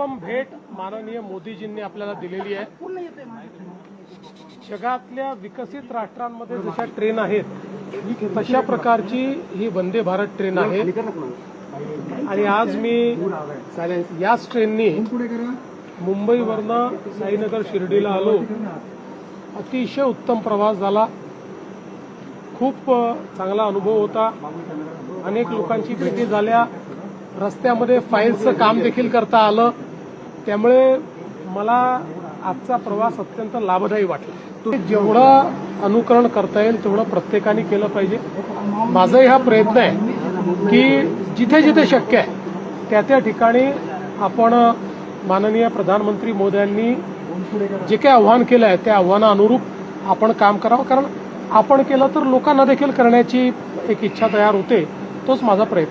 अनुपम भेट माननीय मोदीजींनी आपल्याला दिलेली आहे। जगातल्या विकसित राष्ट्रांमध्ये जशा ट्रेन आहेत तशा प्रकारची ही वंदे भारत ट्रेन आहे आणि आज मी याच ट्रेननी मुंबईवरनं साईनगर शिर्डीला आलो। अतिशय उत्तम प्रवास झाला, खूप चांगला अनुभव होता। अनेक लोकांची भेटी झाल्या, रस्त्यामध्ये फाईल्सचं काम देखील करता आलं, त्यामुळे मला आजचा प्रवास अत्यंत लाभदायी वाटला। जेवढं अनुकरण करता येईल तेवढं प्रत्येकाने केलं पाहिजे। माझाही हा प्रयत्न आहे की जिथे जिथे शक्य आहे त्या त्या ठिकाणी आपण माननीय प्रधानमंत्री मोदयांनी जे काही आव्हान केलं आहे त्या आव्हानानुरूप आपण काम करावं, कारण आपण केलं तर लोकांना देखील करण्याची एक इच्छा तयार होते। तोच माझा प्रयत्न